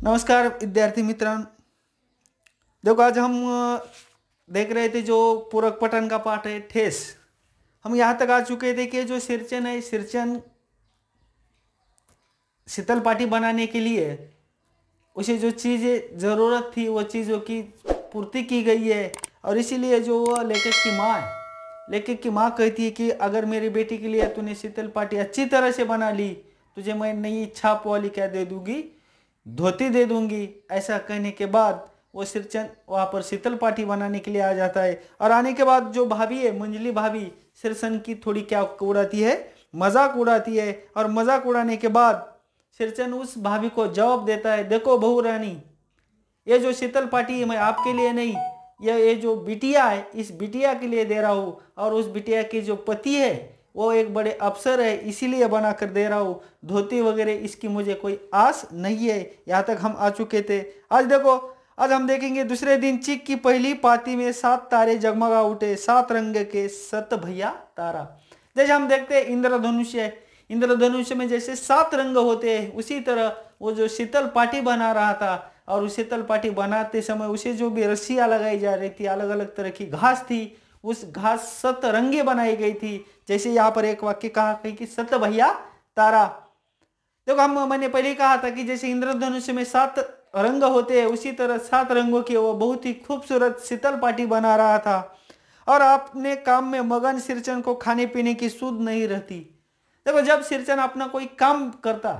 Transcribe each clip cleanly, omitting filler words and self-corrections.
नमस्कार विद्यार्थी मित्रांनो। देखो आज हम देख रहे थे जो पूरक पठन का पाठ है ठेस। हम यहाँ तक आ चुके थे कि जो सिरचन है, सिरचन शीतल पाटी बनाने के लिए उसे जो चीज़ें ज़रूरत थी वो चीज़ों की पूर्ति की गई है। और इसीलिए जो वो लेखक की माँ कहती है कि अगर मेरी बेटी के लिए तूने शीतल पाटी अच्छी तरह से बना ली, तुझे मैं नई छाप वाली क्या दे दूंगी, धोती दे दूंगी। ऐसा कहने के बाद वो सिरचन वहाँ पर शीतल पाटी बनाने के लिए आ जाता है। और आने के बाद जो भाभी है, मंजली भाभी, सिरचन की थोड़ी क्या उड़ाती है, मजाक उड़ाती है। और मजाक उड़ाने के बाद सिरचन उस भाभी को जवाब देता है, देखो बहू रानी, ये जो शीतल पाटी है मैं आपके लिए नहीं, ये जो बिटिया है इस बिटिया के लिए दे रहा हूँ। और उस बिटिया के जो पति है वो एक बड़े अफसर है, इसीलिए बना कर दे रहा हूँ। धोती वगैरह इसकी मुझे कोई आस नहीं है। यहाँ तक हम आ चुके थे। आज देखो, आज हम देखेंगे दूसरे दिन चिक की पहली पाती में 7 तारे जगमगा उठे, 7 रंग के 7 भैया तारा। जैसे हम देखते हैं इंद्रधनुष्य, इंद्रधनुष्य में जैसे 7 रंग होते हैं, उसी तरह वो जो शीतल पाटी बना रहा था और उस शीतल पाटी बनाते समय उसे जो भी रस्सियाँ लगाई जा रही थी, अलग अलग तरह की घास थी, उस घास 7 रंगे बनाई गई थी। जैसे यहाँ पर एक वाक्य कहा कि 7 भैया तारा। देखो मैंने पहले कहा था कि जैसे इंद्रधनुष्य में 7 रंग होते हैं, उसी तरह 7 रंगों की वो बहुत ही खूबसूरत शीतल पाटी बना रहा था। और अपने काम में मगन सिरचन को खाने पीने की सुध नहीं रहती। देखो जब सिरचन अपना कोई काम करता,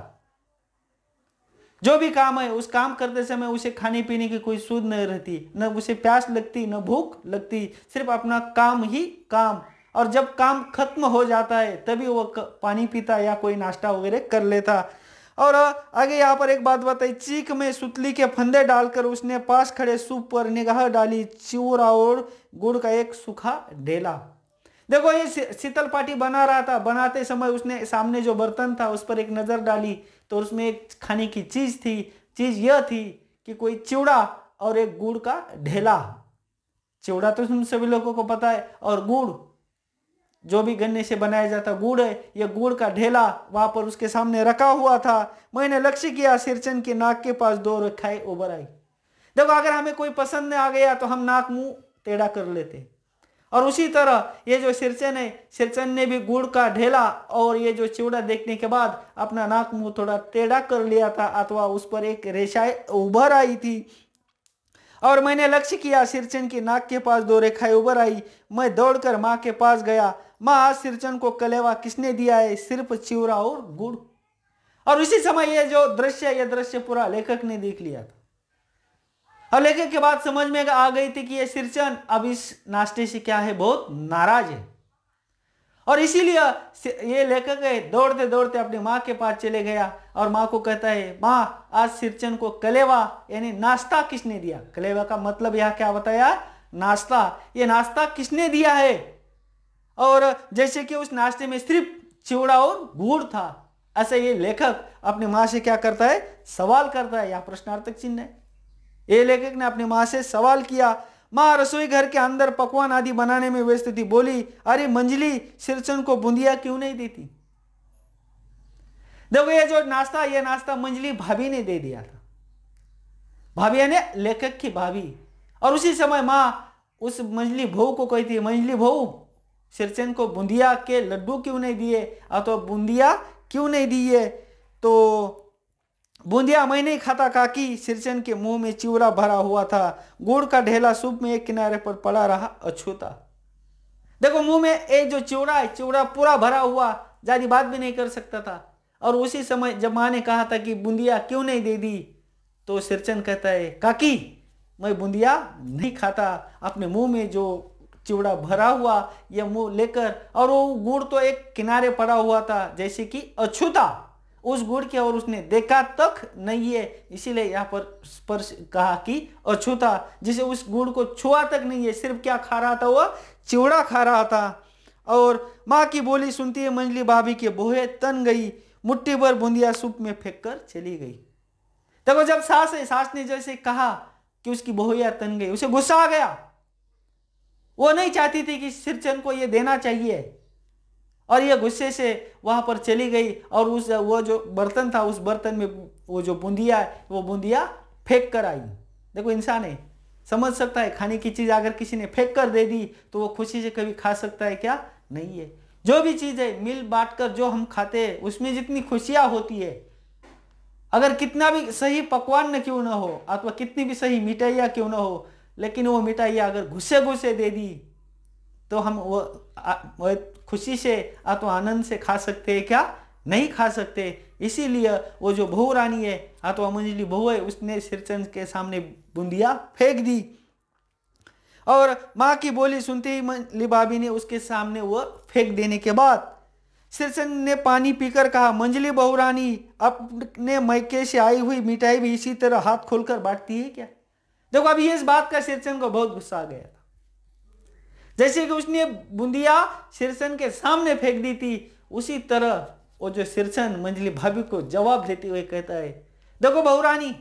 जो भी काम है उस काम करते समय उसे खाने पीने की कोई सुध नहीं रहती, न उसे प्यास लगती न भूख लगती, सिर्फ अपना काम ही काम। और जब काम खत्म हो जाता है तभी वो पानी पीता या कोई नाश्ता वगैरह कर लेता। और आगे यहाँ पर एक बात बताई, चीख में सुतली के फंदे डालकर उसने पास खड़े सूप पर निगाह डाली, चिवड़ा और गुड़ का एक सूखा ढेला। देखो ये शीतल पाटी बना रहा था, बनाते समय उसने सामने जो बर्तन था उस पर एक नजर डाली तो उसमें एक खाने की चीज थी। चीज यह थी कि कोई चिवड़ा और एक गुड़ का ढेला। चिवड़ा तो तुम सभी लोगों को पता है, और गुड़ जो भी गन्ने से बनाया जाता गुड़ है, यह गुड़ का ढेला वहां पर उसके सामने रखा हुआ था। मैंने लक्ष्य किया, सिरचन के नाक के पास 2 रेखाएं उभर आई। देखो अगर हमें कोई पसंद आ गया तो हम नाक मुंह टेढ़ा कर लेते, और उसी तरह ये जो सिरचन है, सिरचन ने भी गुड़ का ढेला और ये जो चिवड़ा देखने के बाद अपना नाक मुंह थोड़ा टेढ़ा कर लिया था, अथवा उस पर एक रेखाएं उभर आई थी। और मैंने लक्ष्य किया, सिरचन की नाक के पास 2 रेखाएं उभर आई। मैं दौड़कर माँ के पास गया, माँ आज सिरचन को कलेवा किसने दिया है? सिर्फ चिवड़ा और गुड़। और उसी समय ये जो दृश्य, ये दृश्य पूरा लेखक ने देख लिया था। और लेखक के बाद समझ में आ गई थी कि ये सिरचन अब इस नाश्ते से क्या है, बहुत नाराज है। और इसीलिए ये लेखक है दौड़ते दौड़ते अपनी माँ के पास चले गया और माँ को कहता है, माँ आज सिरचन को कलेवा यानी नाश्ता किसने दिया? कलेवा का मतलब यहाँ क्या बताया? नाश्ता। ये नाश्ता किसने दिया है? और जैसे कि उस नाश्ते में सिर्फ चिवड़ा और गुड़ था, ऐसे ये लेखक अपनी माँ से क्या करता है? सवाल करता है। यहाँ प्रश्नार्थक चिन्ह है। ये लेखक ने अपनी माँ से सवाल किया। माँ रसोई घर के अंदर पकवान आदि बनाने में व्यस्त थी, बोली, अरे मंजली सिरचन को बूंदिया क्यों नहीं देती? देखो ये जो नाश्ता, ये नाश्ता मंजली भाभी ने दे दिया था। भाभी यानी लेखक की भाभी। और उसी समय माँ उस मंजली बहू को कहती है, मंजली बहू सिरचन को बूंदिया के लड्डू क्यों नहीं दिए, अथवा बूंदिया क्यों नहीं दिए? तो बूंदिया मैं नहीं खाता काकी, सिरचन के मुंह में चिवड़ा भरा हुआ था, गुड़ का ढेला सूप में एक किनारे पर पड़ा रहा अछूता। देखो मुंह में एक जो चिवड़ा है, चिवड़ा पूरा भरा हुआ, ज्यादा बात भी नहीं कर सकता था। और उसी समय जब माँ ने कहा था कि बूंदिया क्यों नहीं दे दी, तो सिरचन कहता है, काकी मैं बूंदिया नहीं खाता। अपने मुंह में जो चिवड़ा भरा हुआ यह मुंह लेकर, और वो गुड़ तो एक किनारे पड़ा हुआ था जैसे कि अछूता, उस गुड़ की ओर उसने देखा तक नहीं है, इसीलिए यहाँ पर स्पर्श कहा कि अछूता, जिसे उस गुड़ को छुआ तक नहीं है, सिर्फ क्या खा रहा था? वह चिवड़ा खा रहा था। और माँ की बोली सुनती है मंजली भाभी के बोहे तन गई, मुट्ठी भर बूंदिया सूप में फेंक कर चली गई। देखो जब सास ने जैसे कहा कि उसकी बोहिया तन गई, उसे गुस्सा आ गया। वो नहीं चाहती थी कि सिरचन को ये देना चाहिए, और ये गुस्से से वहां पर चली गई और उस वो जो बर्तन था उस बर्तन में वो जो बूंदिया है वो बूंदिया फेंक कर आई। देखो इंसान है, समझ सकता है खाने की चीज अगर किसी ने फेंक कर दे दी तो वो खुशी से कभी खा सकता है क्या? नहीं है। जो भी चीज है मिल बांट कर जो हम खाते हैं उसमें जितनी खुशियां होती है, अगर कितना भी सही पकवान न क्यों ना हो अथवा कितनी भी सही मिठाइयाँ क्यों ना हो, लेकिन वो मिठाइयाँ अगर घुसे घुसे दे दी तो हम वो खुशी से अथवा आनंद से खा सकते हैं क्या? नहीं खा सकते। इसीलिए वो जो बहू रानी है अथवा मंजली बहू है उसने सिरचंद के सामने बूंदिया फेंक दी और माँ की बोली सुनते ही मंजली भाभी ने उसके सामने वो फेंक देने के बाद सिरचंद ने पानी पीकर कहा, मंजली बहू रानी अपने मैके से आई हुई मिठाई भी इसी तरह हाथ खोलकर बांटती है क्या? देखो अभी इस बात का सिरचंद को बहुत गुस्सा आ गया था। जैसे कि उसने बूंदिया सिरचंद के सामने फेंक दी थी उसी तरह वो जो सिरचंद मंजली भाभी को जवाब देते हुए कहता है, देखो बहू रानी,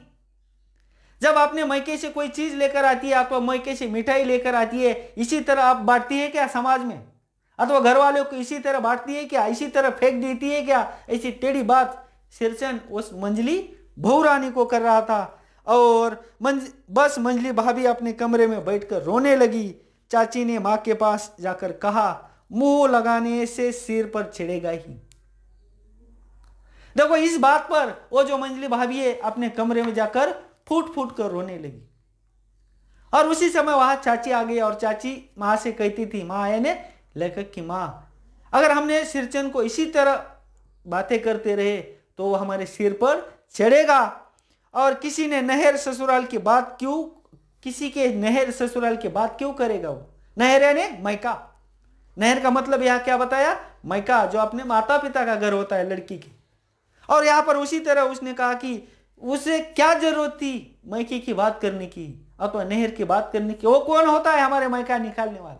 जब आपने मैके से कोई चीज लेकर आती है आपको मैके से मिठाई लेकर आती है इसी तरह आप बांटती है क्या समाज में? अथवा घर वालों को इसी तरह बांटती है क्या? इसी तरह फेंक देती है क्या? ऐसी टेढ़ी बात सिरचंद उस मंजली बहू रानी को कर रहा था और बस मंजली भाभी अपने कमरे में बैठकर रोने लगी। चाची ने माँ के पास जाकर कहा, मुंह लगाने से सिर पर छिड़ेगा ही। देखो इस बात पर वो जो मंजली भाभी है अपने कमरे में जाकर फूट फूट कर रोने लगी और उसी समय वहां चाची आ गई और चाची माँ से कहती थी, माँ यानी लेखक की माँ, अगर हमने सिरचंद को इसी तरह बातें करते रहे तो वो हमारे सिर पर चढ़ेगा और किसी के नहर ससुराल की बात क्यों करेगा? वो नहर यानी मैका, नहर का मतलब यहाँ क्या बताया? मैका, जो अपने माता पिता का घर होता है लड़की के। और यहाँ पर उसी तरह उसने कहा कि उसे क्या जरूरत थी मैके की बात करने की अथवा नहर की बात करने की? वो कौन होता है हमारे मैका निकालने वाला?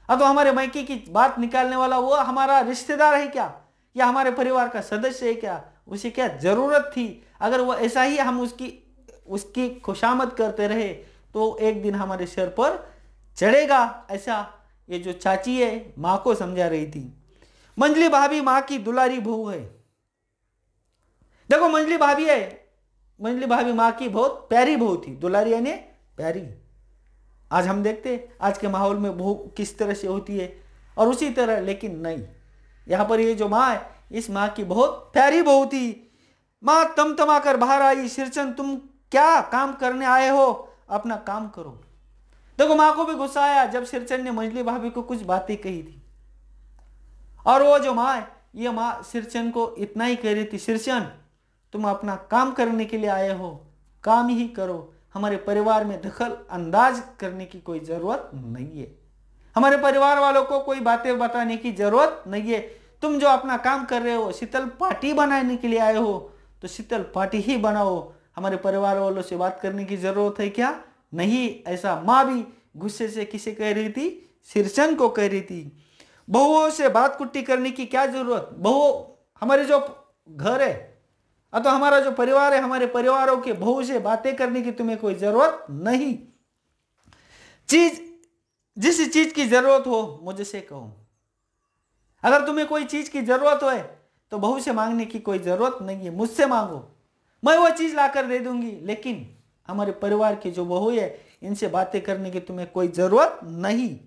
अथवा हमारे मैके की बात निकालने वाला वो हमारा रिश्तेदार है क्या या हमारे परिवार का सदस्य है क्या? उसे क्या जरूरत थी? अगर वो ऐसा ही हम उसकी खुशामद करते रहे तो एक दिन हमारे सिर पर चढ़ेगा। ऐसा ये जो चाची है माँ को समझा रही थी। मंजली भाभी माँ की दुलारी बहू है। देखो मंजली भाभी माँ की बहुत प्यारी बहू थी। दुलारी यानी प्यारी। आज हम देखते आज के माहौल में बहू किस तरह से होती है और उसी तरह, लेकिन नहीं, यहाँ पर ये जो माँ है इस माँ की बहुत प्यारी बहू थी। माँ तमतमा कर बाहर आई, सिरचंद तुम क्या काम करने आए हो? अपना काम करो। देखो माँ को भी गुस्सा आया जब सिरचंद ने मंजली भाभी को कुछ बातें कही थी और वो जो माँ है ये माँ सिरचंद को इतना ही कह रही थी, सिरचंद तुम अपना काम करने के लिए आए हो, काम ही करो, हमारे परिवार में दखल अंदाज करने की कोई जरूरत नहीं है, हमारे परिवार वालों को कोई बातें बताने की जरूरत नहीं है। तुम जो अपना काम कर रहे हो शीतल पार्टी बनाने के लिए आए हो तो शीतल पार्टी ही बनाओ, हमारे परिवार वालों से बात करने की जरूरत है क्या? नहीं। ऐसा माँ भी गुस्से से किसे कह रही थी? सिरचंद को कह रही थी। बहुओं से बात कुट्टी करने की क्या जरूरत? हमारे जो घर है अथवा हमारा जो परिवार है हमारे परिवारों के बहू से बातें करने की तुम्हें कोई जरूरत नहीं। जिस चीज की जरूरत हो मुझसे कहो। अगर तुम्हें कोई चीज की जरूरत हो तो बहू से मांगने की कोई जरूरत नहीं है, मुझसे मांगो, मैं वो चीज लाकर दे दूंगी। लेकिन हमारे परिवार की जो बहू है इनसे बातें करने की तुम्हें कोई जरूरत नहीं।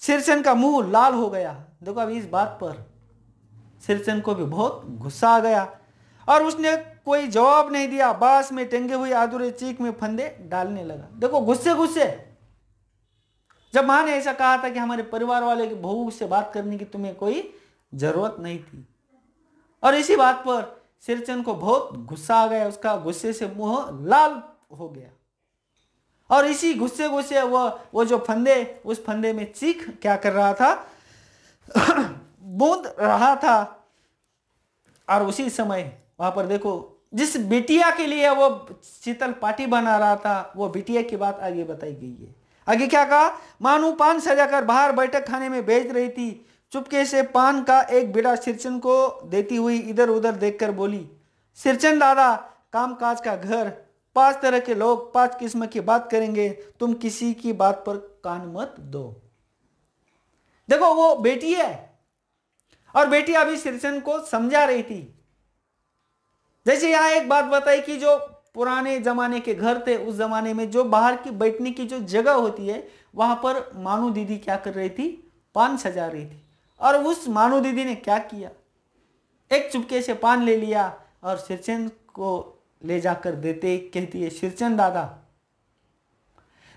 सिरचंद का मुंह लाल हो गया। देखो अभी इस बात पर सिरचंद को भी बहुत गुस्सा आ गया और उसने कोई जवाब नहीं दिया। बांस में टंगे हुए अधूरे चीख में फंदे डालने लगा। देखो गुस्से जब माँ ने ऐसा कहा था कि हमारे परिवार वाले की बहू से बात करने की तुम्हें कोई जरूरत नहीं थी, और इसी बात पर सिरचंद को बहुत गुस्सा आ गया। उसका गुस्से से मुंह लाल हो गया और इसी गुस्से वो जो फंदे उस फंदे में चीख क्या कर रहा था? बूंद रहा था। और उसी समय वहां पर देखो जिस बिटिया के लिए वो शीतल पार्टी बना रहा था वो बिटिया की बात आगे बताई गई है। आगे क्या कहा? मानू पान सजाकर बाहर बैठक खाने में भेज रही थी। चुपके से पान का एक बीड़ा सिरचंद को देती हुई इधर उधर देखकर बोली, सिरचंद दादा, काम काज का घर, 5 तरह के लोग 5 किस्म की बात करेंगे, तुम किसी की बात पर कान मत दो। देखो वो बेटी है और बेटी अभी सिरचन को समझा रही थी। जैसे यहां एक बात बताई कि जो पुराने जमाने के घर थे, उस जमाने में जो बाहर की बैठने की जो जगह होती है, वहां पर मानू दीदी क्या कर रही थी, पान सजा रही थी। और उस मानू दीदी ने क्या किया, एक चुपके से पान ले लिया और सिरचन को ले जाकर देते, कहती है सिरचन दादा।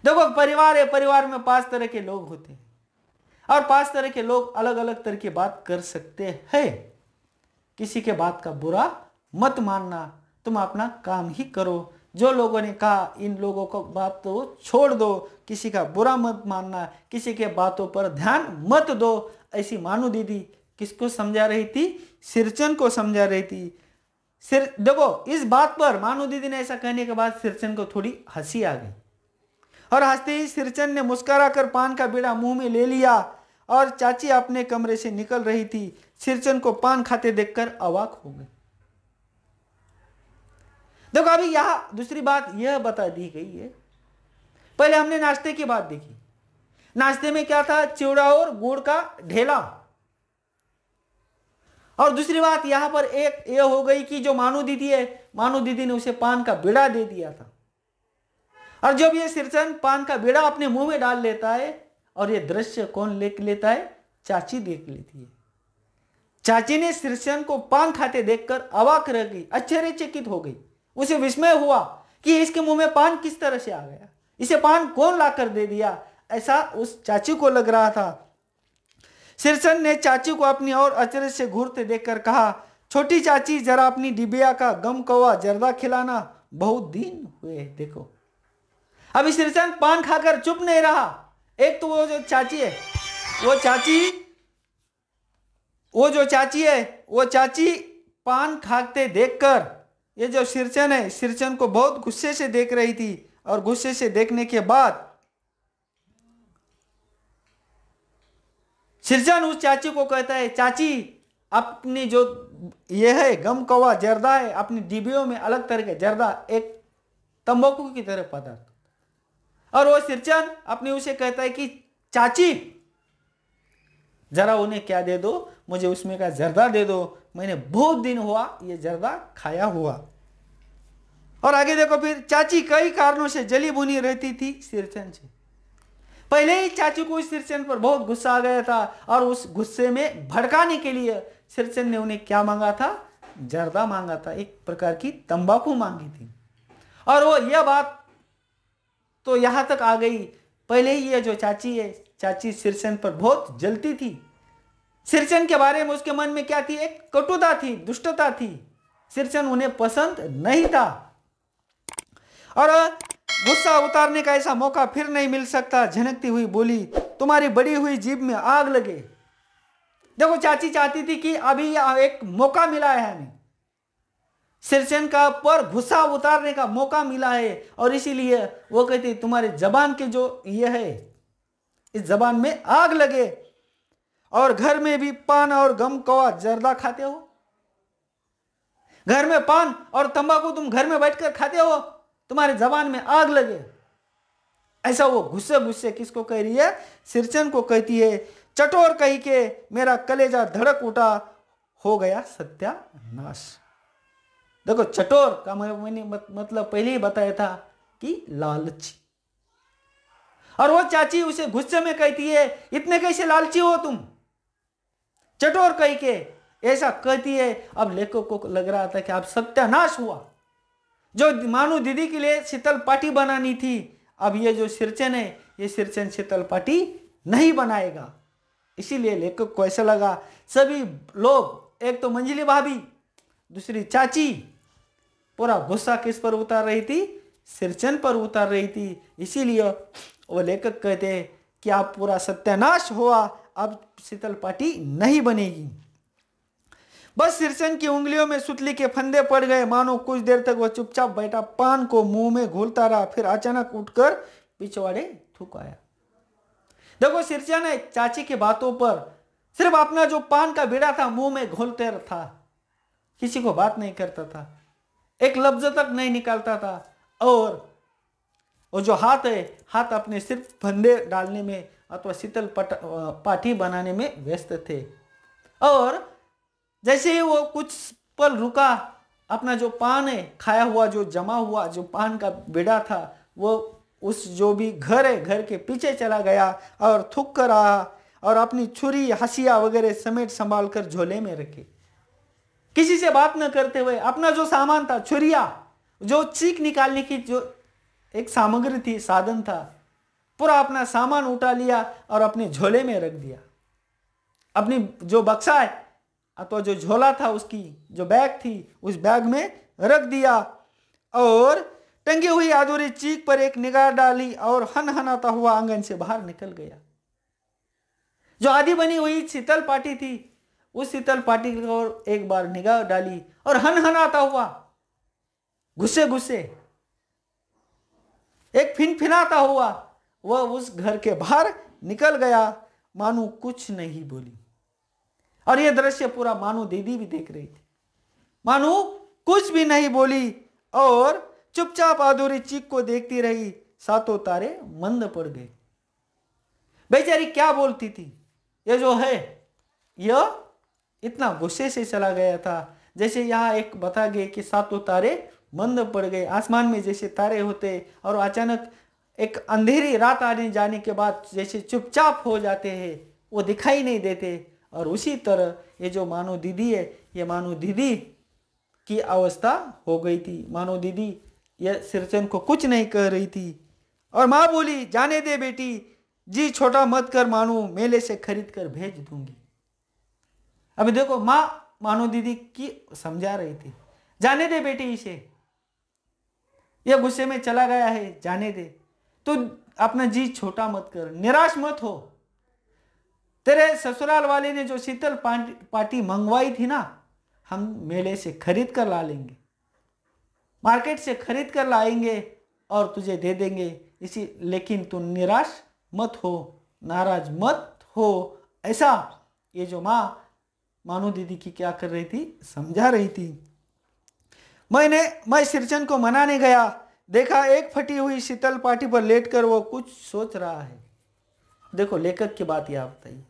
देखो परिवार है, परिवार में 5 तरह के लोग होते हैं और 5 तरह के लोग अलग अलग तरह की बात कर सकते हैं। किसी के बात का बुरा मत मानना, तुम अपना काम ही करो। जो लोगों ने कहा इन लोगों को बात तो छोड़ दो, किसी का बुरा मत मानना, किसी के बातों पर ध्यान मत दो। ऐसी मानू दीदी किसको समझा रही थी, सिरचन को समझा रही थी। देखो इस बात पर मानू दीदी ने ऐसा कहने के बाद सिरचन को थोड़ी हंसी आ गई और हंसते ही सिरचन ने मुस्कुराकर पान का बीड़ा मुंह में ले लिया और चाची अपने कमरे से निकल रही थी। सिरचन को पान खाते देखकर अवाक हो गई। देखो अभी यहां दूसरी बात यह बता दी गई है। पहले हमने नाश्ते की बात देखी। नाश्ते में क्या था, चिवड़ा और गुड़ का ढेला। और दूसरी बात यहां पर एक यह हो गई कि जो मानू दीदी है, मानू दीदी ने उसे पान का बीड़ा दे दिया था। और जब ये सिरचन पान का बीड़ा अपने मुंह में डाल लेता है और ये दृश्य कौन देख लेता है, चाची देख लेती है। चाची ने सिरचन को पान खाते देखकर अवाक रह गई, आश्चर्यचकित हो गई। उसे विस्मय हुआ कि इसके मुंह में पान किस तरह से आ गया, इसे पान कौन लाकर दे दिया, ऐसा उस चाची को लग रहा था। सिरचन ने चाची को अपनी ओर अचरज से घूरते देखकर कहा, छोटी चाची जरा अपनी डिबिया का गम कौवा जर्दा खिलाना, बहुत दिन हुए। देखो अभी सिरचन पान खाकर चुप नहीं रहा। एक तो वो जो चाची है, वो चाची पान खाते देखकर ये जो सिरचन है, सिरचन को बहुत गुस्से से देख रही थी। और गुस्से से देखने के बाद सिरचन उस चाची को कहता है, चाची अपनी जो ये है गम कौवा जर्दा है, अपनी डिबियों में अलग तरह के जर्दा, एक तंबाकू की तरह पदार्थ। और वो सिरचन अपने उसे कहता है कि चाची जरा उन्हें क्या दे दो, मुझे उसमें का जर्दा दे दो, मैंने बहुत दिन हुआ ये जर्दा खाया हुआ। और आगे देखो फिर चाची कई कारणों से जली भुनी रहती थी सिरचन से। पहले ही चाची को इस सिरचन पर बहुत गुस्सा आ गया था और उस गुस्से में भड़काने के लिए सिरचन ने उन्हें क्या मांगा था, जर्दा मांगा था, एक प्रकार की तंबाकू मांगी थी। और वो यह बात तो यहां तक आ गई, पहले ही ये जो चाची है, चाची सिरचन पर बहुत जलती थी। सिरचन के बारे में उसके मन में क्या थी, एक कटुता थी, दुष्टता थी। सिरचन उन्हें पसंद नहीं था और गुस्सा उतारने का ऐसा मौका फिर नहीं मिल सकता। झनकती हुई बोली, तुम्हारी बड़ी हुई जीभ में आग लगे। देखो चाची चाहती थी कि अभी एक मौका मिला है हमें, सिरचन का पर गुस्सा उतारने का मौका मिला है और इसीलिए वो कहती तुम्हारे जबान के जो ये है, इस जबान में आग लगे। और घर में भी पान और गम कौवा जर्दा खाते हो, घर में पान और तंबाकू तुम घर में बैठकर खाते हो, तुम्हारे जबान में आग लगे। ऐसा वो गुस्से गुस्से किसको कह रही है, सिरचन को कहती है। चटोर कही के मेरा कलेजा धड़क उठा, हो गया सत्यानाश। देखो चटोर का मैंने मतलब पहले ही बताया था कि लालची। और वो चाची उसे गुस्से में कहती है, इतने कैसे लालची हो तुम, चटोर कही के ऐसा कहती है। अब लेखक को लग रहा था कि अब सत्यानाश हुआ। जो मानू दीदी के लिए शीतल पाटी बनानी थी, अब ये जो सिरचन है, ये सिरचन शीतल पाटी नहीं बनाएगा। इसीलिए लेखक को ऐसा लगा, सभी लोग, एक तो मंजली भाभी, दूसरी चाची, पूरा गुस्सा किस पर उतार रही थी, सिरचन पर उतार रही थी। इसीलिए वो लेखक कहते हैं कि आप पूरा सत्यानाश हुआ, अब शीतल पाटी नहीं बनेगी। बस सिरचन की उंगलियों में सुतली के फंदे पड़ गए। मानो कुछ देर तक वह चुपचाप बैठा पान को मुंह में घोलता रहा, फिर अचानक उठकर पिछवाड़े थूक आया। देखो सिरचन ने चाची की बातों पर सिर्फ अपना जो पान का बीड़ा था मुंह में घोलते था, किसी को बात नहीं करता था, एक लफ्ज तक नहीं निकालता था। और वो जो हाथ है, हाथ अपने सिर्फ फंदे डालने में अथवा शीतल पाठी बनाने में व्यस्त थे। और जैसे ही वो कुछ पल रुका, अपना जो पान है खाया हुआ, जो जमा हुआ जो पान का बेड़ा था, वो उस जो भी घर है घर के पीछे चला गया और थूक कर आया और अपनी छुरी हसिया वगैरह समेट संभाल कर झोले में रखे। किसी से बात न करते हुए अपना जो सामान था, छुरिया, जो चीख निकालने की जो एक सामग्री थी, साधन था, पूरा अपना सामान उठा लिया और अपने झोले में रख दिया। अपनी जो बक्सा है अथवा जो झोला था, उसकी जो बैग थी, उस बैग में रख दिया और टंगी हुई अधूरी चीख पर एक निगाह डाली और हनहनाता हुआ आंगन से बाहर निकल गया। जो आधी बनी हुई शीतल पाटी थी, उस शीतल पाटी की ओर एक बार निगाह डाली और हनहनाता हुआ, गुस्से गुस्से, एक फिनफिनाता हुआ वह उस घर के बाहर निकल गया। मानो कुछ नहीं बोली। और यह दृश्य पूरा मानो दीदी भी देख रही थी। मानो कुछ भी नहीं बोली और चुपचाप अधूरी चीख को देखती रही। सातों तारे मंद पड़ गए। बेचारी क्या बोलती थी? ये जो है यह इतना गुस्से से चला गया था, जैसे यहाँ एक बता गए कि सातों तारे मंद पड़ गए। आसमान में जैसे तारे होते और अचानक एक अंधेरी रात आने जाने के बाद जैसे चुपचाप हो जाते हैं, वो दिखाई नहीं देते। और उसी तरह ये जो मानो दीदी है, ये मानो दीदी की अवस्था हो गई थी। मानो दीदी ये सिरचन को कुछ नहीं कह रही थी। और माँ बोली, जाने दे बेटी, जी छोटा मत कर, मानो मेले से खरीद कर भेज दूंगी। अभी देखो, माँ मानो दीदी की समझा रही थी, जाने दे बेटी, इसे यह गुस्से में चला गया है, जाने दे, तो अपना जी छोटा मत कर, निराश मत हो। तेरे ससुराल वाले ने जो शीतल पाटी मंगवाई थी ना, हम मेले से खरीद कर ला लेंगे, मार्केट से खरीद कर लाएंगे और तुझे दे देंगे। इसी लेकिन तू निराश मत हो, नाराज मत हो। ऐसा ये जो माँ मानो दीदी की क्या कर रही थी, समझा रही थी। मैं सिरचन को मनाने गया, देखा एक फटी हुई शीतल पाटी पर लेटकर वो कुछ सोच रहा है। देखो लेखक की बात यह बताइए।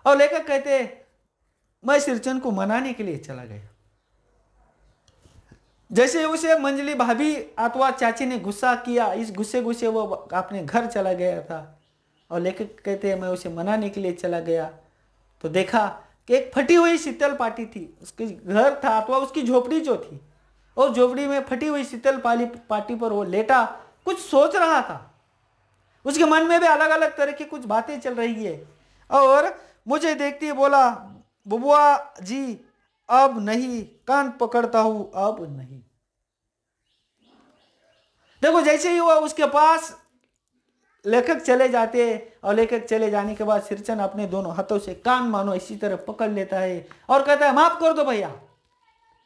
और लेखक कहते, मैं सिरचन को मनाने के लिए चला गया। जैसे उसे मंजली भाभी अथवा चाची ने गुस्सा किया, इस गुस्से वो अपने घर चला गया था। और लेखक कहते हैं, मैं उसे मनाने के लिए चला गया तो देखा कि एक फटी हुई शीतल पाटी थी, उसके घर था अथवा उसकी झोपड़ी जो थी, और झोपड़ी में फटी हुई शीतल पाटी पर वो लेटा कुछ सोच रहा था। उसके मन में भी अलग अलग तरह की कुछ बातें चल रही है। और मुझे देखती बोला, बुबुआ जी अब नहीं, कान पकड़ता हूं, अब नहीं। देखो जैसे ही हुआ उसके पास लेखक चले जाते हैं और लेखक चले जाने के बाद सिरचन अपने दोनों हाथों से कान मानो इसी तरह पकड़ लेता है और कहता है, माफ कर दो भैया,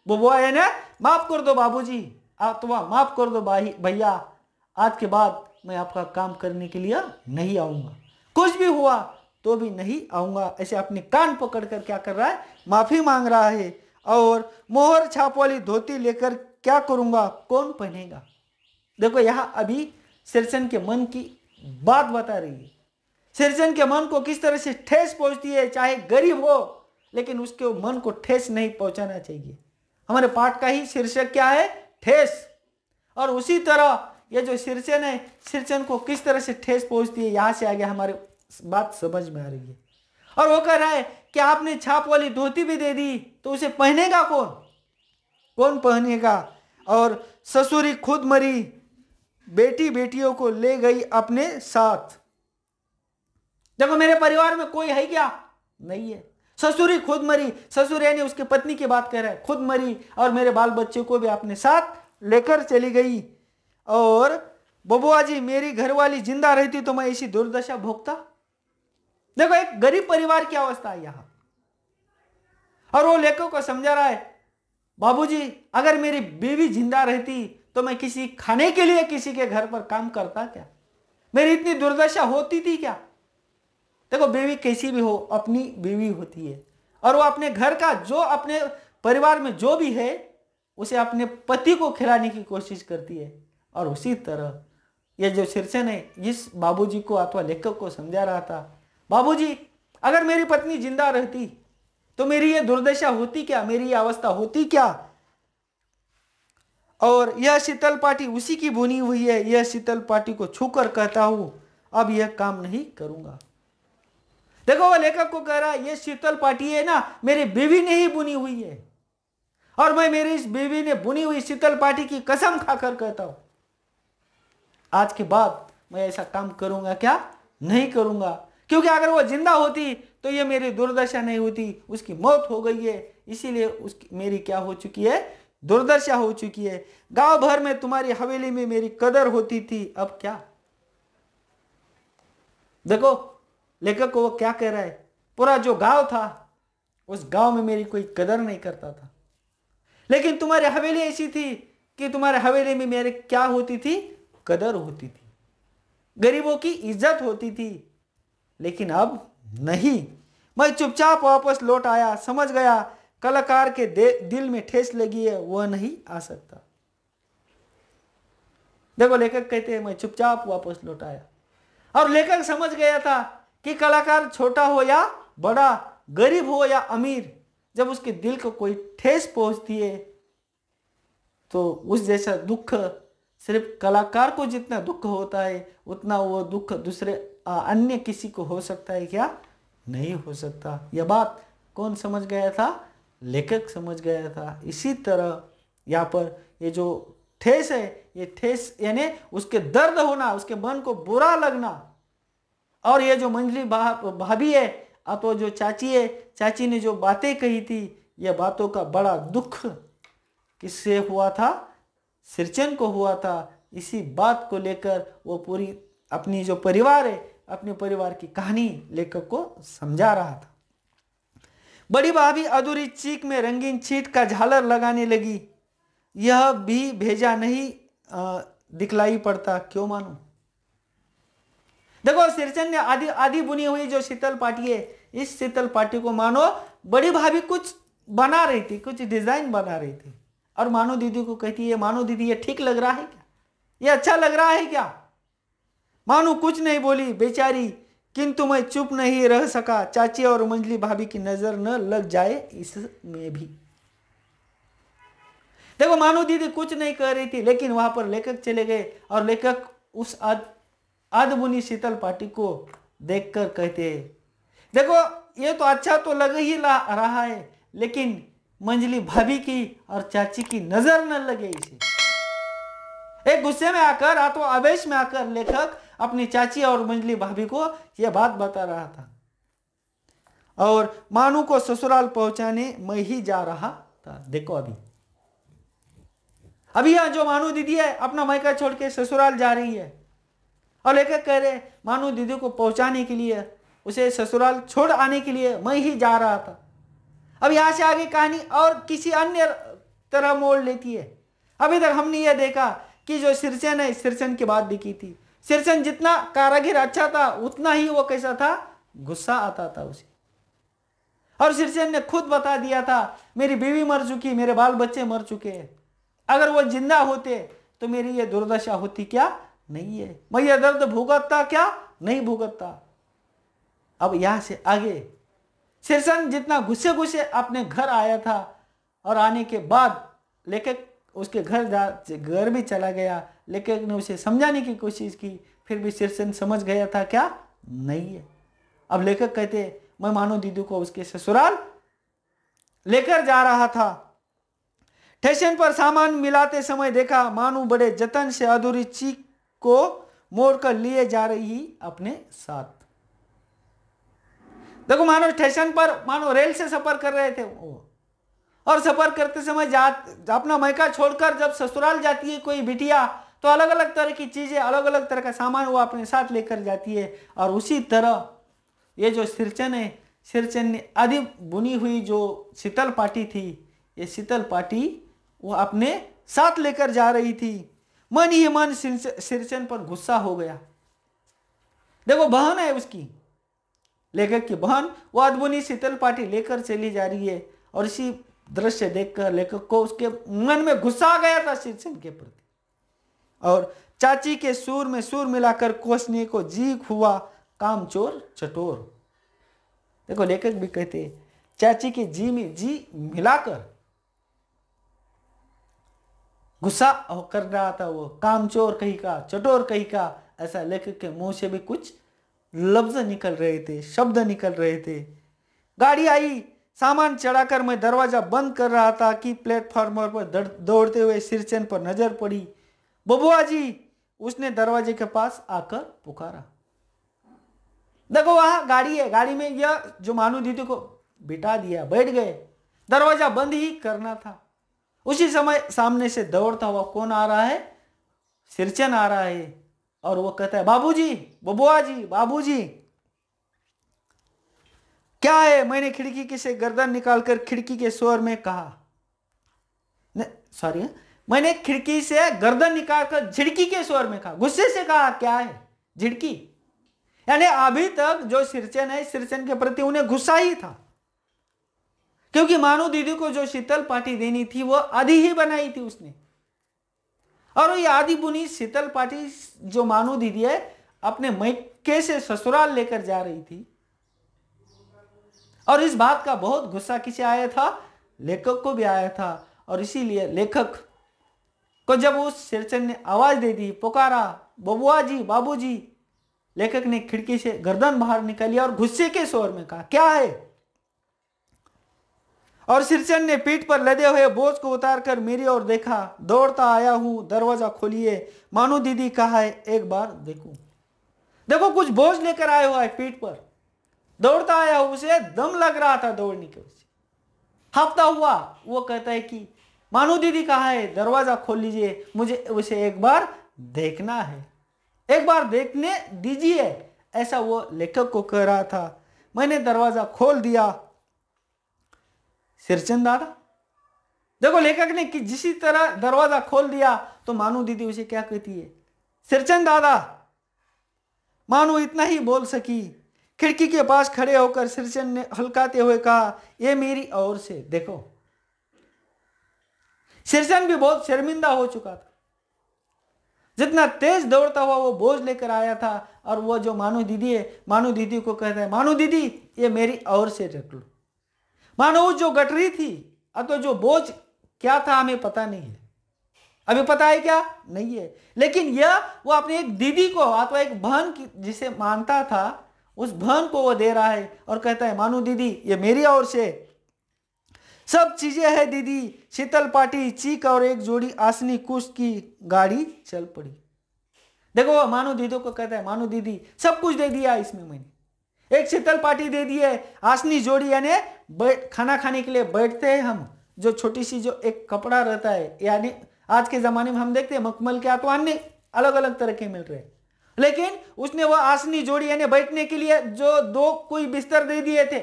बुबुआ है ना, माफ कर दो बाबूजी, अथवा माफ कर दो भैया, आज के बाद मैं आपका काम करने के लिए नहीं आऊंगा, कुछ भी हुआ तो भी नहीं आऊंगा। ऐसे अपने कान पकड़कर क्या कर रहा है, माफी मांग रहा है। और मोहर छाप वाली धोती लेकर क्या करूंगा, कौन पहनेगा। देखो यहाँ अभी सिरचन के मन की बात बता रही है। सिरचन के मन को किस तरह से ठेस पहुंचती है, चाहे गरीब हो लेकिन उसके मन को ठेस नहीं पहुंचाना चाहिए। हमारे पाठ का ही शीर्षक क्या है, ठेस। और उसी तरह ये जो सिरचन है, सिरचन को किस तरह से ठेस पहुंचती है, यहां से आगे हमारे बात समझ में आ रही है। और वो कह रहा है कि आपने छाप वाली धोती भी दे दी तो उसे पहनेगा कौन, कौन पहनेगा। और ससुरी खुद मरी, बेटी बेटियों को ले गई अपने साथ। देखो मेरे परिवार में कोई है क्या, नहीं है। ससुरी खुद मरी, ससुर यानी उसकी पत्नी की बात कर रहा है, खुद मरी और मेरे बाल बच्चे को भी अपने साथ लेकर चली गई। और बबुआ जी मेरी घरवाली जिंदा रहती तो मैं ऐसी दुर्दशा भोगता। देखो एक गरीब परिवार की अवस्था है यहां। और वो लेखक को समझा रहा है, बाबूजी अगर मेरी बीवी जिंदा रहती तो मैं किसी खाने के लिए किसी के घर पर काम करता क्या, मेरी इतनी दुर्दशा होती थी क्या। देखो बीवी कैसी भी हो, अपनी बीवी होती है और वो अपने घर का जो अपने परिवार में जो भी है उसे अपने पति को खिलाने की कोशिश करती है। और उसी तरह ये जो सिरचन है इस बाबूजी को अथवा लेखक को समझा रहा था, बाबूजी अगर मेरी पत्नी जिंदा रहती तो मेरी ये दुर्दशा होती क्या, मेरी ये अवस्था होती क्या। और यह शीतल पाटी उसी की बुनी हुई है, यह शीतल पाटी को छूकर कहता हूं अब यह काम नहीं करूंगा। देखो वह लेखक को कह रहा है ये शीतल पाटी है ना, मेरी बीवी ने ही बुनी हुई है, और मैं मेरी इस बीवी ने बुनी हुई शीतल पाटी की कसम खाकर कहता हूं आज के बाद मैं ऐसा काम करूंगा क्या, नहीं करूंगा। क्योंकि अगर वो जिंदा होती तो ये मेरी दुर्दशा नहीं होती, उसकी मौत हो गई है, इसीलिए उसकी मेरी क्या हो चुकी है, दुर्दशा हो चुकी है। गांव भर में तुम्हारी हवेली में मेरी कदर होती थी, अब क्या। देखो लेखक को वो क्या कह रहा है, पूरा जो गांव था उस गांव में मेरी कोई कदर नहीं करता था, लेकिन तुम्हारी हवेली ऐसी थी कि तुम्हारे हवेली में मेरे क्या होती थी, कदर होती थी, गरीबों की इज्जत होती थी। लेकिन अब नहीं। मैं चुपचाप वापस लौट आया, समझ गया कलाकार के दिल में ठेस लगी है, वह नहीं आ सकता। देखो लेखक कहते हैं मैं चुपचाप वापस लौट आया, और लेखक समझ गया था कि कलाकार छोटा हो या बड़ा, गरीब हो या अमीर, जब उसके दिल को कोई ठेस पहुंचती है तो उस जैसा दुख सिर्फ कलाकार को जितना दुख होता है उतना वो दुख दूसरे अन्य किसी को हो सकता है क्या, नहीं हो सकता। यह बात कौन समझ गया था, लेखक समझ गया था। इसी तरह यहाँ पर ये जो ठेस है, ये ठेस यानी उसके दर्द होना, उसके मन को बुरा लगना, और ये जो मंजली भाभी है अथवा जो चाची है, चाची ने जो बातें कही थी, ये बातों का बड़ा दुख किससे हुआ था, सिरचन को हुआ था। इसी बात को लेकर वो पूरी अपनी जो परिवार है, अपने परिवार की कहानी लेखक को समझा रहा था। बड़ी भाभी अधूरी चीख में रंगीन छींट का झालर लगाने लगी, यह भी भेजा नहीं दिखलाई पड़ता, क्यों मानो। देखो सिरचन ने आधी आधी बुनी हुई जो शीतल पाटी है, इस शीतल पाटी को मानो बड़ी भाभी कुछ बना रही थी, कुछ डिजाइन बना रही थी, और मानो दीदी को कहती है मानो दीदी ये ठीक लग रहा है क्या, ये अच्छा लग रहा है क्या। मानो कुछ नहीं बोली बेचारी, किंतु मैं चुप नहीं रह सका, चाची और मंजली भाभी की नजर न लग जाए इसमें भी। देखो मानो दीदी कुछ नहीं कह रही थी, लेकिन वहां पर लेखक चले गए, और लेखक उस अधबुनी शीतल पाटी को देखकर कहते हैं देखो ये तो अच्छा तो लग ही रहा है, लेकिन मंजली भाभी की और चाची की नजर न लगे इसे। एक गुस्से में आकर अथवा आवेश में आकर लेखक अपनी चाची और मंजली भाभी को यह बात बता रहा था, और मानू को ससुराल पहुंचाने मैं ही जा रहा था। देखो अभी यह जो मानू दीदी है अपना मायका छोड़ के ससुराल जा रही है, और लेखक कह रहे मानू दीदी को पहुंचाने के लिए, उसे ससुराल छोड़ आने के लिए मैं ही जा रहा था। अब यहां से आगे कहानी और किसी अन्य तरह मोड़ लेती है। अभी तक हमने यह देखा कि जो सिरचन है, सिरचन की बात दिखी थी, सिरचन जितना कारागिर अच्छा था उतना ही वो कैसा था, गुस्सा आता था उसे। और सिरचन ने खुद बता दिया था मेरी बीवी मर चुकी, मेरे बाल बच्चे मर चुके हैं, अगर वो जिंदा होते तो मेरी ये दुर्दशा होती क्या, नहीं है, मैं ये दर्द भुगतता क्या, नहीं भुगतता। अब यहां से आगे सिरचन जितना गुस्से गुस्से अपने घर आया था, और आने के बाद लेखक उसके घर भी चला गया, लेखक ने उसे समझाने की कोशिश की, फिर भी सिरचन समझ गया था क्या, नहीं है। अब लेखक कहते मैं मानो दीदी को उसके ससुराल लेकर जा रहा था। स्टेशन पर सामान मिलाते समय देखा मानो बड़े जतन से अधूरी चीख को मोड़कर लिए जा रही अपने साथ। देखो मानो स्टेशन पर मानो रेल से सफर कर रहे थे वो, और सफर करते समय अपना मायका छोड़कर जब ससुराल जाती है कोई बिटिया, तो अलग अलग तरह की चीजें, अलग अलग तरह का सामान वो अपने साथ लेकर जाती है। और उसी तरह ये जो सिरचन है, सिरचन ने आधी बुनी हुई जो शीतल पाटी थी, ये शीतल पाटी वो अपने साथ लेकर जा रही थी। मन ही मन सिरचन पर गुस्सा हो गया। देखो बहन है उसकी, लेखक की बहन, वो अधबुनी शीतल पाटी लेकर चली जा रही है, और इसी दृश्य देखकर लेखक को उसके मन में गुस्सा आ गया था सिरचन के प्रति, और चाची के सुर में सुर मिलाकर कोसने को जी हुआ कामचोर चटोर। देखो लेखक भी कहते चाची के जी में जी मिलाकर गुस्सा कर रहा था। वो कामचोर कहीं का, चटोर कहीं का, ऐसा लेखक के मुंह से भी कुछ लफ्ज निकल रहे थे, शब्द निकल रहे थे। गाड़ी आई, सामान चढ़ाकर मैं दरवाजा बंद कर रहा था कि प्लेटफॉर्म पर दौड़ते हुए सिरचन पर नजर पड़ी। बबुआ जी, उसने दरवाजे के पास आकर पुकारा। देखो वहां गाड़ी है, गाड़ी में यह जो मानू दीदी को बिठा दिया, बैठ गए, दरवाजा बंद ही करना था। उसी समय सामने से दौड़ता हुआ कौन आ रहा है? सिरचन आ रहा है और वो कहता है, बाबूजी, बबुआ जी, बाबूजी। क्या है? मैंने खिड़की से गर्दन निकालकर खिड़की के स्वर में कहा, सॉरी, मैंने खिड़की से गर्दन निकालकर झिड़की के स्वर में कहा, गुस्से से कहा, क्या है? झिड़की। यानी अभी तक जो सिरचन है, सिरचन के प्रति उन्हें गुस्सा ही था, क्योंकि मानू दीदी को जो शीतल पाटी देनी थी वो आधी ही बनाई थी उसने, और ये आधी बुनी शीतल पाटी जो मानू दीदी है अपने मैके से ससुराल लेकर जा रही थी। और इस बात का बहुत गुस्सा किसे आया था? लेखक को भी आया था। और इसीलिए लेखक को जब उस सिरचन ने आवाज दे दी, पुकारा, बबुआ जी, बाबूजी, लेखक ने खिड़की से गर्दन बाहर निकाली और गुस्से के स्वर में कहा, क्या है? और सिरचन ने पीठ पर लदे हुए बोझ को उतारकर मेरी ओर देखा। दौड़ता आया हूं, दरवाजा खोलिए, मानू दीदी कहा है, एक बार देखो। देखो कुछ बोझ लेकर आया हुआ है पीठ पर, दौड़ता आया हूं, उसे दम लग रहा था दौड़ने के वजह से, हांफता हुआ वो कहता है कि मानू दीदी कहा है, दरवाजा खोल लीजिए, मुझे उसे एक बार देखना है, एक बार देखने दीजिए, ऐसा वो लेखक को कह रहा था। मैंने दरवाजा खोल दिया। सिरचन दादा, देखो लेखक ने कि जिसी तरह दरवाजा खोल दिया तो मानू दीदी उसे क्या कहती है, सिरचन दादा। मानू इतना ही बोल सकी। खिड़की के पास खड़े होकर सिरचन ने हल्काते हुए कहा, ये मेरी ओर से देखो। सिरचन भी बहुत शर्मिंदा हो चुका था, जितना तेज दौड़ता हुआ वो बोझ लेकर आया था। और वो जो मानू दीदी है, मानू दीदी को कहता है, मानू दीदी ये मेरी ओर से रख लो। मानो जो गटरी थी, अब तो जो बोझ क्या था हमें पता नहीं है, अभी पता है क्या नहीं है, लेकिन यह वो अपनी एक दीदी को अथवा एक बहन की जिसे मानता था, उस बहन को वो दे रहा है और कहता है, मानू दीदी ये मेरी ओर से सब चीजें है दीदी। शीतल पाटी, चीक और एक जोड़ी आसनी कुश की गाड़ी चल पड़ी। देखो वो मानू दीदी को कहता है, मानू दीदी सब कुछ दे दिया इसमें मैंने, एक शीतल पाटी दे दी है, आसनी जोड़ी, यानी खाना खाने के लिए बैठते हैं हम, जो छोटी सी जो एक कपड़ा रहता है, यानी आज के जमाने में हम देखते हैं मखमल के अथवा अन्य अलग अलग तरह के मिल रहे हैं, लेकिन उसने वो आसनी जोड़ी यानी बैठने के लिए जो दो कोई बिस्तर दे दिए थे,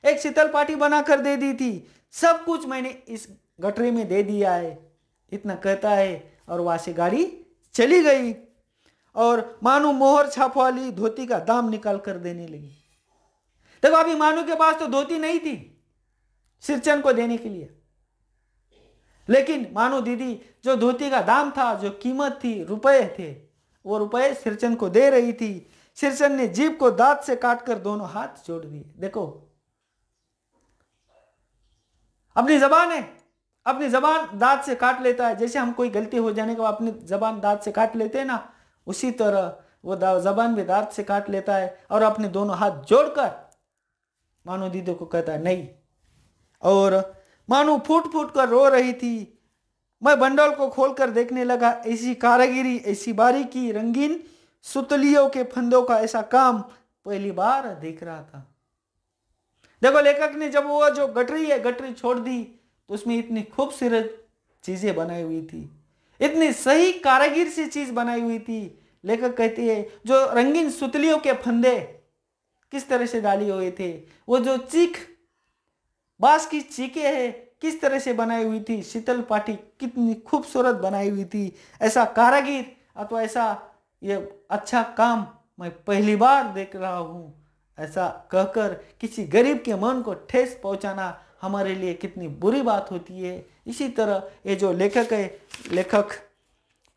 एक शीतल पाटी बनाकर दे दी थी, सब कुछ मैंने इस गटरी में दे दिया है, इतना कहता है। और वहां से गाड़ी चली गई और मानू मोहर छाप वाली धोती का दाम निकाल कर देने लगी। देखो अभी मानू के पास तो धोती नहीं थी सिरचन को देने के लिए, लेकिन मानू दीदी जो धोती का दाम था, जो कीमत थी, रुपए थे, वो रुपए सिरचन को दे रही थी। सिरचन ने जीभ को दांत से काटकर दोनों हाथ जोड़ दिए। देखो अपनी जबान है, अपनी जबान दांत से काट लेता है, जैसे हम कोई गलती हो जाने के बाद अपनी जबान दांत से काट लेते हैं ना, उसी तरह वो जबान भी दांत से काट लेता है और अपने दोनों हाथ जोड़कर मानू दीदी को कहता है नहीं। और मानू फूट फूट कर रो रही थी। मैं बंडल को खोलकर देखने लगा, ऐसी कारीगरी, ऐसी बारीकी, रंगीन सुतलियों के फंदों का ऐसा काम पहली बार देख रहा था। देखो लेखक ने जब वो जो गटरी है, गटरी छोड़ दी तो उसमें इतनी खूबसूरत चीजें बनाई हुई थी, इतनी सही कारीगर से चीज बनाई हुई थी। लेखक कहते हैं जो रंगीन सुतलियों के फंदे किस तरह से डाले हुए थे, वो जो चीख बांस की चीखे है किस तरह से बनाई हुई थी, शीतल पाटी कितनी खूबसूरत बनाई हुई थी। ऐसा कारीगर अथवा ऐसा ये अच्छा काम मैं पहली बार देख रहा हूँ, ऐसा कहकर किसी गरीब के मन को ठेस पहुंचाना हमारे लिए कितनी बुरी बात होती है। इसी तरह ये जो लेखक है, लेखक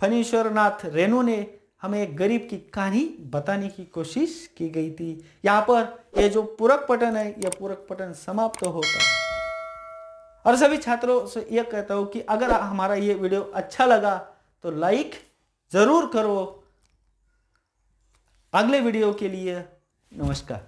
फणीश्वरनाथ रेणु ने हमें एक गरीब की कहानी बताने की कोशिश की गई थी। यहाँ पर ये जो पूरक पठन है, यह पूरक पठन समाप्त होता है। और सभी छात्रों से यह कहता हूँ कि अगर हमारा ये वीडियो अच्छा लगा तो लाइक जरूर करो। अगले वीडियो के लिए नमस्कार।